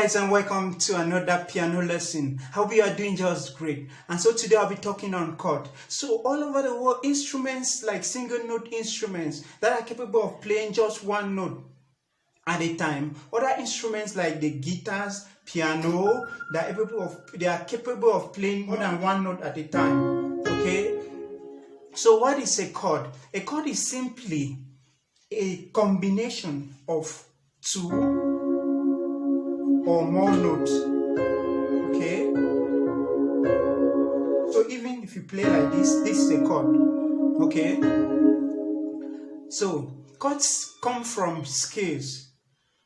guys, and welcome to another piano lesson. Hope you are doing just great. And so today I'll be talking on chord. So all over the world, instruments like single note instruments that are capable of playing just one note at a time. Other instruments like the guitars, piano, they are capable of playing more than one note at a time. Okay. So what is a chord? A chord is simply a combination of two or more notes. Okay, so even if you play like this is a chord. Okay, so chords come from scales.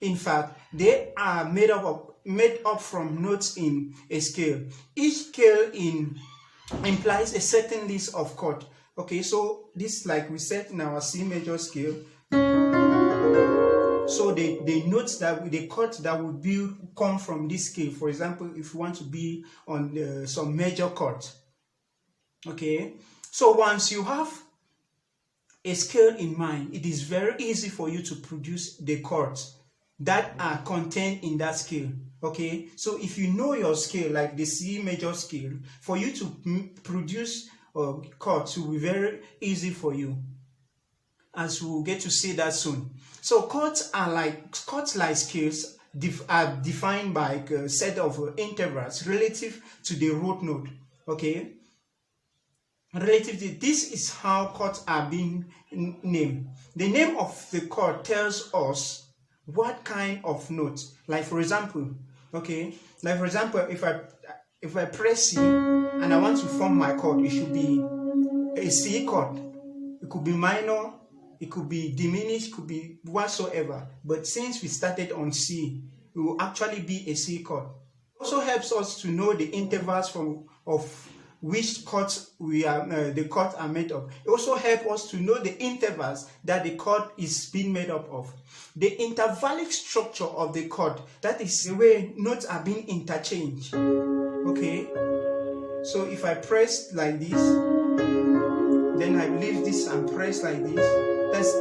In fact, they are made up from notes in a scale. Each scale implies a certain list of chords. Okay, so this, like we said in our C major scale, so the notes the chords that would come from this scale. For example, if you want to be on some major chords. Okay, so once you have a scale in mind, it is very easy for you to produce the chords that are contained in that scale. Okay, so if you know your scale, like the C major scale, for you to produce chords will be very easy for you, as we'll get to see that soon. So chords like scales are defined by a set of intervals relative to the root note. Okay, this is how chords are being named. The name of the chord tells us what kind of note. Like for example, if I press C and I want to form my chord, it should be a C chord. It could be minor, it could be diminished, it could be whatsoever. But since we started on C, it will actually be a C chord. It also helps us to know the intervals of which chords the chords are made of. It also helps us to know the intervals that the chord is being made up of. The intervallic structure of the chord, that is the way notes are being interchanged. Okay, so if I press like this, then I leave this and press like this,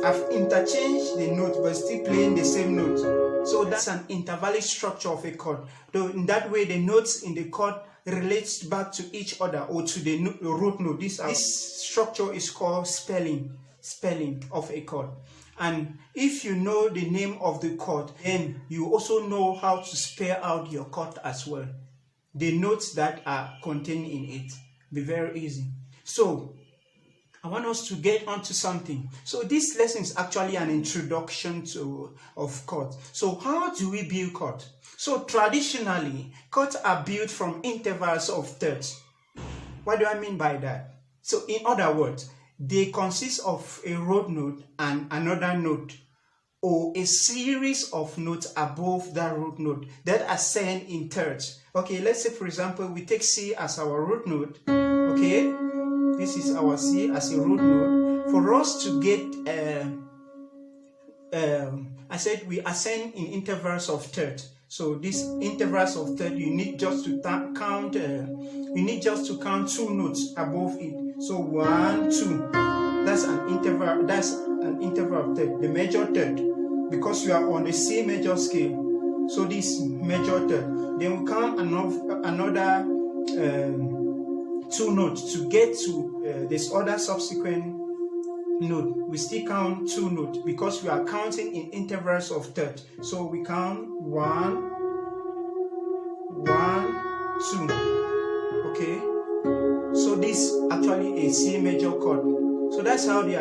I've interchanged the note but still playing the same note. So that's an intervallic structure of a chord. Though in that way, the notes in the chord relates back to each other or to the root note. This structure is called spelling of a chord. And if you know the name of the chord, then you also know how to spell out your chord as well. The notes that are contained in it. Be very easy. So I want us to get onto something. So this lesson is actually an introduction of chords. So how do we build chords? So traditionally, chords are built from intervals of thirds. What do I mean by that? So in other words, they consist of a root note and another note, or a series of notes above that root note that are sent in thirds. Okay, let's say for example, we take C as our root note. Okay, this is our C as a root note. For us to get, I said we ascend in intervals of thirds. So these intervals of third, you need just to count. You need just to count two notes above it. So 1, 2. That's an interval. That's an interval of third, the major third, because you are on the C major scale. So this major third. Then we count another 2 notes to get to this other subsequent note. We still count 2 notes because we are counting in intervals of third. So we count 1, 1, 2. Okay. So this actually a C major chord. So that's how we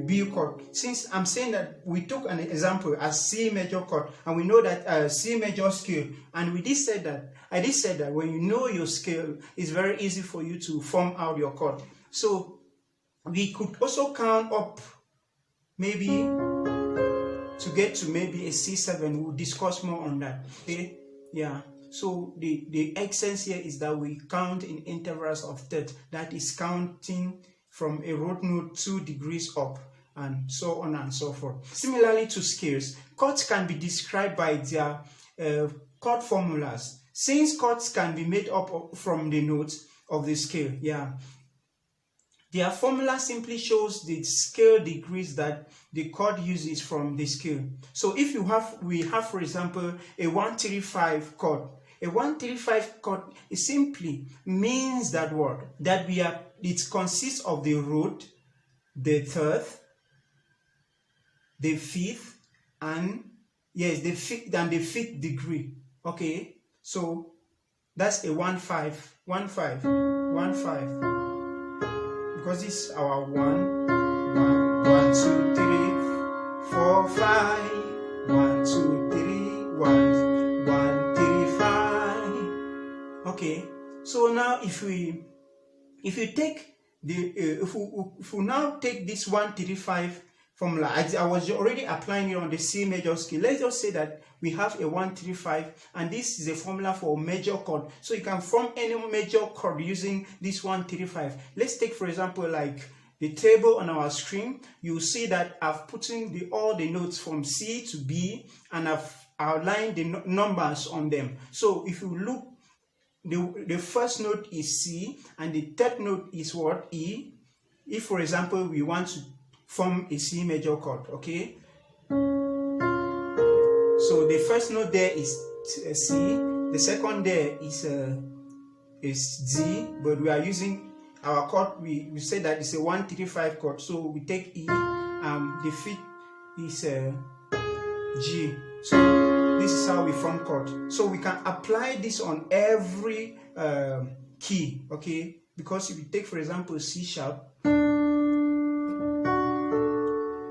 build chord. Since I'm saying that we took an example as C major chord, and we know that C major scale, and I did say that when you know your scale, it's very easy for you to form out your chord. So we could also count up, maybe to get to maybe a C7. We'll discuss more on that. Okay, yeah. So the essence here is that we count in intervals of thirds. That is counting from a root note 2 degrees up, and so on and so forth. Similarly to scales, chords can be described by their chord formulas. Since chords can be made up from the notes of the scale, yeah, Their formula simply shows the scale degrees that the chord uses from the scale. So if we have for example a 135 chord. A 135 chord, it simply means that what? That it consists of the root, the third, the fifth, and yes, the fifth degree. Okay, so that's a 1-5, 1-5, 1-5. Because this is our 1, 1, 2, 3, 4, 5, 1, 2, 3, 1, 1, 3, 5. Okay, so now if we take if we now take this 135 formula, I was already applying it on the C major scale. Let's just say that we have a 135 and this is a formula for a major chord. So you can form any major chord using this 135. Let's take for example like the table on our screen. You see that I've put in all the notes from C to B and I've outlined the numbers on them. So if you look, the first note is C and the third note is what? E. If for example we want to form a C major chord, okay? So the first note there is C, the second there is D, but we are using our chord, we say that it's a 135 chord, so we take E, the fifth is G. So this is how we form chord. So we can apply this on every key, okay? Because if you take for example C sharp,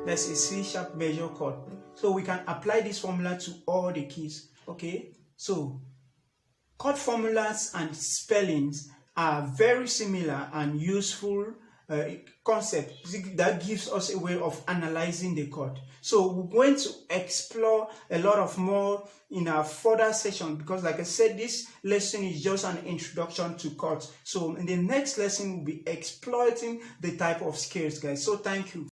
that's a C sharp major chord. So we can apply this formula to all the keys. Okay, so chord formulas and spellings are very similar and useful concept that gives us a way of analyzing the chord. So we're going to explore a lot of more in our further session, because like I said, this lesson is just an introduction to chords. So in the next lesson we'll be exploiting the type of scales, guys. So thank you.